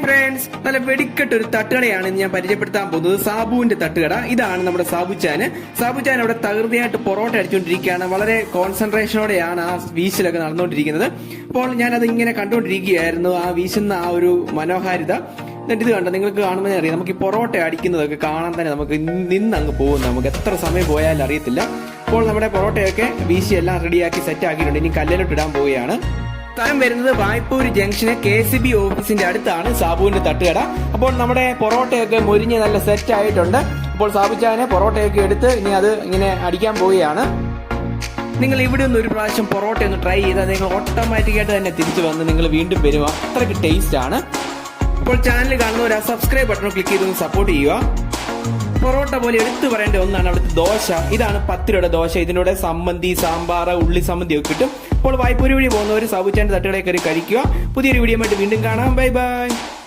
Friends, നല്ല വെടിക്കെട്ടൊരു തട്ടുകടയാണ് ഞാൻ പരിചയപ്പെടുത്താൻ പോകുന്നത്. സാബുവിന്റെ തട്ടുകട. ഇതാണ് നമ്മുടെ സാബുച്ചാൻ അവിടെ തകൃതിയായിട്ട് പൊറോട്ട അടിച്ചുകൊണ്ടിരിക്കുകയാണ്. വളരെ കോൺസെൻട്രേഷനോടെയാണ് ആ വീശിലൊക്കെ നടന്നുകൊണ്ടിരിക്കുന്നത്. അപ്പോൾ ഞാനത് ഇങ്ങനെ കണ്ടുകൊണ്ടിരിക്കുകയായിരുന്നു, ആ വീശുന്ന ആ ഒരു മനോഹാരിത. എന്നിട്ട് ഇത് കണ്ടോ, നിങ്ങൾക്ക് കാണുമ്പോൾ അറിയാം, നമുക്ക് ഈ പൊറോട്ട അടിക്കുന്നതൊക്കെ കാണാൻ തന്നെ നമുക്ക് നിന്നങ്ങ് പോകും. നമുക്ക് എത്ര സമയം പോയാലും അറിയത്തില്ല. അപ്പോൾ നമ്മുടെ പൊറോട്ടയൊക്കെ വീശി എല്ലാം റെഡിയാക്കി സെറ്റ് ആക്കിയിട്ടുണ്ട്. ഇനി കല്ലിലോട്ട് ഇടാൻ പോവുകയാണ്. സ്ഥലം വരുന്നത് വായ്പൂര് ജംഗ്ഷന് KCB ഓഫീസിന്റെ അടുത്താണ് സാബുവിന്റെ തട്ടുകട. അപ്പോൾ നമ്മുടെ പൊറോട്ടയൊക്കെ മൊരിഞ്ഞ് നല്ല സെറ്റ് ആയിട്ടുണ്ട്. അപ്പോൾ സാബുച്ചാനെ പൊറോട്ടയൊക്കെ എടുത്ത് ഇനി അത് ഇങ്ങനെ അടിക്കാൻ പോവുകയാണ്. നിങ്ങൾ ഇവിടെ ഒന്ന് ഒരു പ്രാവശ്യം പൊറോട്ട ഒന്ന് ട്രൈ ചെയ്താൽ നിങ്ങൾ ഓട്ടോമാറ്റിക്കായിട്ട് തന്നെ തിരിച്ചു വന്ന് നിങ്ങൾ വീണ്ടും വരും. അത്രയ്ക്ക് ടേസ്റ്റ് ആണ്. അപ്പോൾ ചാനൽ കാണുന്നവർ ആ സബ്സ്ക്രൈബ് ബട്ടൺ ക്ലിക്ക് ചെയ്തൊന്ന് സപ്പോർട്ട് ചെയ്യുക. പൊറോട്ട പോലെ എടുത്തു പറയേണ്ട ഒന്നാണ് അവിടുത്തെ ദോശ. ഇതാണ് 10 രൂപയുടെ ദോശ. ഇതിനോട് സമ്മന്തി, സാമ്പാർ, ഉള്ളി സമ്മന്തി ഒക്കെ കിട്ടും. അപ്പോൾ വായ്പൂര് വഴി പോകുന്നവർ സാബുച്ചാന്റെ തട്ടുകടയിൽ കയറി കഴിക്കുക. പുതിയൊരു വീഡിയോ ആയിട്ട് വീണ്ടും കാണാം. Bye bye.